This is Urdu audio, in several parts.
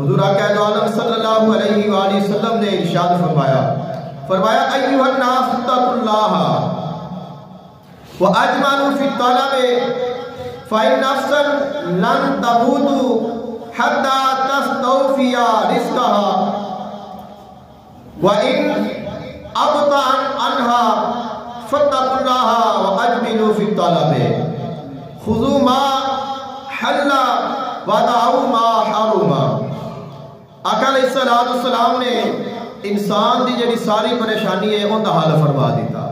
حضور آقا دو عالم صلی اللہ علیہ وآلہ وسلم نے ارشاد فرمایا ایھا الناس اتقوا اللہ واجملوا فی الطلب فإن نفسا لن تموت حتى تستوفي رزقها وإن أبطأ عنها فاتقوا الله وأجملوا في الطلب خذوا ما حل ودعوا ما حرم. آقا علیہ السلام نے انسان دی جڑی ساری پریشانی ہے ان کا حل فرما دیتا.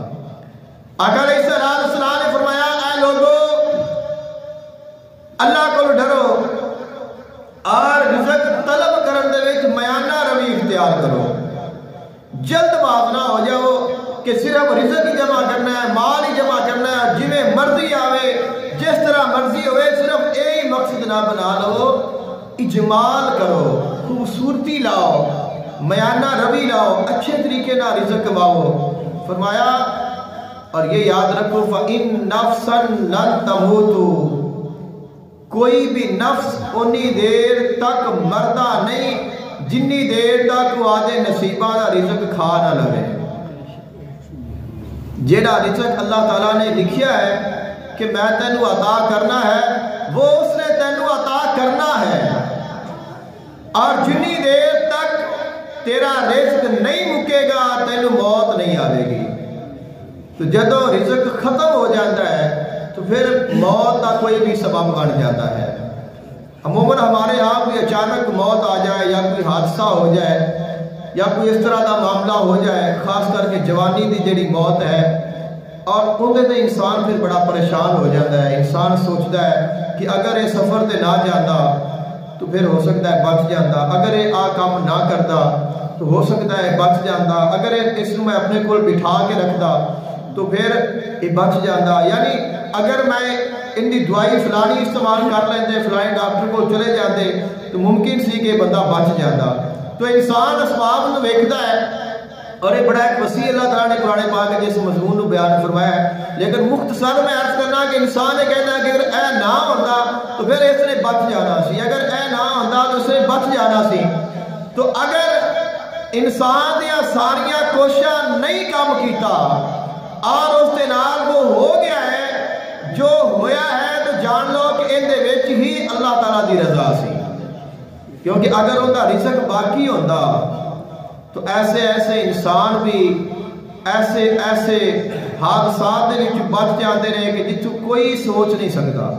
آقا علیہ السلام نے فرمایا اے لوگو اللہ کو ڈرو اور رزق طلب کرن دے وچ میانہ روی اختیار کرو. جلد باز نہ ہو جاؤ کہ صرف رزق ہی جمع کرنا ہے، مال ہی جمع کرنا ہے، جویں مرضی آوے جس طرح مرضی ہوئے، صرف یہی مقصد نہ بنا لو. اجمال کرو، خوبصورتی لاؤ، میانہ روی لاؤ، اچھے طریقے نہ رزق کماؤ. فرمایا اور یہ یاد رکھو فَإِن نَفْسًا لَن تَمُوتُ، کوئی بھی نفس انی دیر تک مردہ نہیں جنی دیر تک وہ آدھے نصیبہ دا رزق کھا نہ لگے. جیڑا رزق اللہ تعالیٰ نے لکھیا ہے کہ میں تینو عطا کرنا ہے وہ اس نے تینو عطا کرنا ہے، اور جنی دیر تک تیرا رزق نہیں مکے گا تینو موت نہیں آئے گی. تو جدو رزق ختم ہو جاتا ہے تو پھر موت کا کوئی بھی سبب بن جاتا ہے. عموماً ہمارے ہاں کوئی اچانک موت آ جائے یا کوئی حادثہ ہو جائے یا کوئی اس طرح کا معاملہ ہو جائے، خاص کر کے جوانی دی جڑی موت ہے، اور اندھے تے انسان پھر بڑا پریشان ہو جاتا ہے. انسان سوچتا ہے کہ اگر یہ سفر تے نہ جاتا تو پھر ہو سکتا ہے بچ جاتا، اگر یہ کام نہ کرتا تو ہو سکتا ہے بچ جاتا، اگر اس میں اپنے کو بٹھا کے رکھتا تو پھر یہ بچ جاتا، یعنی اگر میں ان دی دوائی فلانی استعمال کر لیندے، فلانی ڈاکٹر کو چلے جاتے تو ممکن سی کہ بندہ بچ جاتا. تو انسان اسباب کو ویکھدا ہے، اور یہ بڑا ایک وسیع اللہ تعالیٰ نے قرآن پاک جس مضمون کو بیان فرمایا ہے. لیکن مختصر میں عرض کرنا کہ انسان یہ کہنا ہے کہ اگر اے نہ ہوتا تو پھر اس نے بچ جانا سی، اگر اے نہ ہوتا تو اس نے بچ جانا سی. تو اگر انسان دیا ساریاں کوششاں نہیں کام کیتا اور اس کے نال وہ ہو گیا ہے جو ہویا ہے، تو جان لو کہ ان دے وچ ہی اللہ تعالیٰ دی رضا سی. کیونکہ اگر ان کا رزق باقی ہوتا تو ایسے ایسے انسان بھی ایسے ایسے حادثات دے وچ بچ جاتے رہے کہ جتوں کوئی سوچ نہیں سکتا.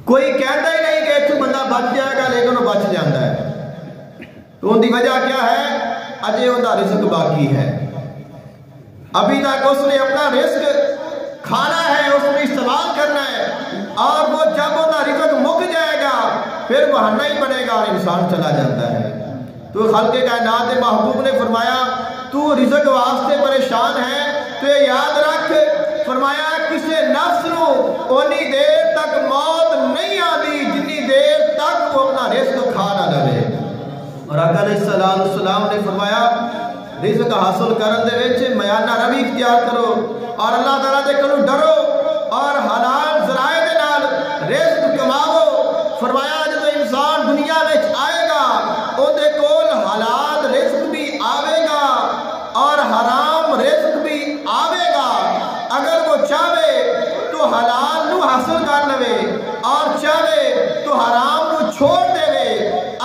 کوئی کہتا ہی نہیں کہ اتوں بندہ بچ جائے گا، لیکن وہ بچ جاتا ہے. تو ان کی وجہ کیا ہے؟ اجے ان کا رزق باقی ہے، ابھی تک اس نے اپنا رزق کھانا ہے، اس نے استعمال کرنا ہے، اور وہ جب ان کا رزق مک جائے گا پھر بہانہ ہی بنے گا اور انسان چلا جاتا ہے. تو خالق کائنات محبوب نے فرمایا تو رزق واسطے پریشان ہے تو یہ یاد رکھ، فرمایا کسی نفس نو اونی دیر تک موت نہیں آتی جنی دیر تک وہ اپنا رزق کھا نہ لے. اور آقا علیہ السلام نے فرمایا رزق حاصل کرن دے وچ میانہ روی اختیار کرو اور اللہ تعالیٰ دے کولوں ڈرو اور حلال ذرائع دے نال رزق کماؤ. فرمایا جب انسان دنیا وچ آئے گا اون دے کول حلال رزق بھی آوے گا اور حرام رزق بھی آوے گا. اگر وہ چاہے تو حلال نو حاصل کر لے اور چاہے تو حرام نو چھوڑ دے،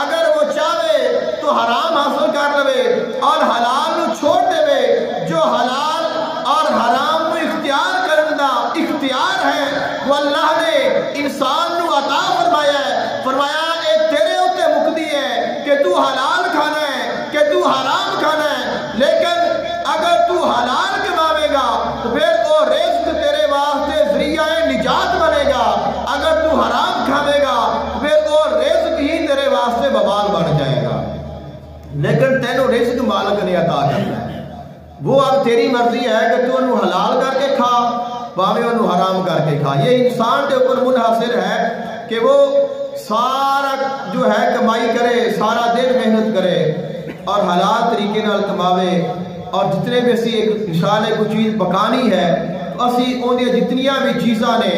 اگر وہ چاہے تو حرام حاصل کر لے اور حلال نو چھوڑ دے. جو حلال اور حرام نو اختیار کرن دا اختیار ہے وہ اللہ نے انسان نو عطا فرمایا ہے. فرمایا اے تیرے اوتے مقدی ہے کہ تو حلال کھانا ہے کہ تو حرام کھانا ہے، لیکن اگر تو حلال کماوے گا تو پھر وہ رزق تیرے واسطے ذریعہ نجات بنے گا، اگر تو حرام کھاوے گا تو پھر وہ رزق ہی تیرے واسطے وبال بن جائے گا. لیکن تینوں رزق مالک نے عطا کرنا ہے، وہ اب تیری مرضی ہے کہ تو انہوں حلال کر کے کھا باوے انہوں حرام کر کے کھا. یہ انسان کے اوپر منحصر ہے کہ وہ سارا جو ہے کمائی کرے، سارا دن محنت کرے اور حلال طریقے نال کماوے، اور جتنے بھی اسی ایک انشاء اللہ کوئی چیز پکانی ہے تو اسی ان جتنیاں بھی چیزاں نے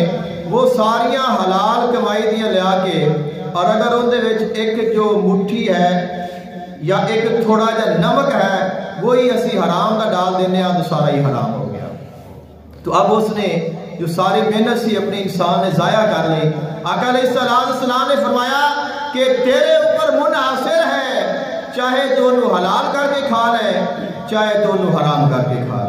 وہ ساریاں حلال کمائی دیاں لیا کے اور اگر اندر وچ ایک جو مٹھی ہے یا ایک تھوڑا جا نمک ہے وہی اسی حرام کا ڈال دینے تو سارا ہی حرام ہو گیا. تو اب اس نے جو ساری محنت سی اپنے انسان نے ضائع کر لی. آقا علیہ السلام نے فرمایا کہ تیرے اوپر منحصر ہے، چاہے تو انہوں حلال کر کے کھا لے چاہے تو انہوں حرام کر کے کھا لے.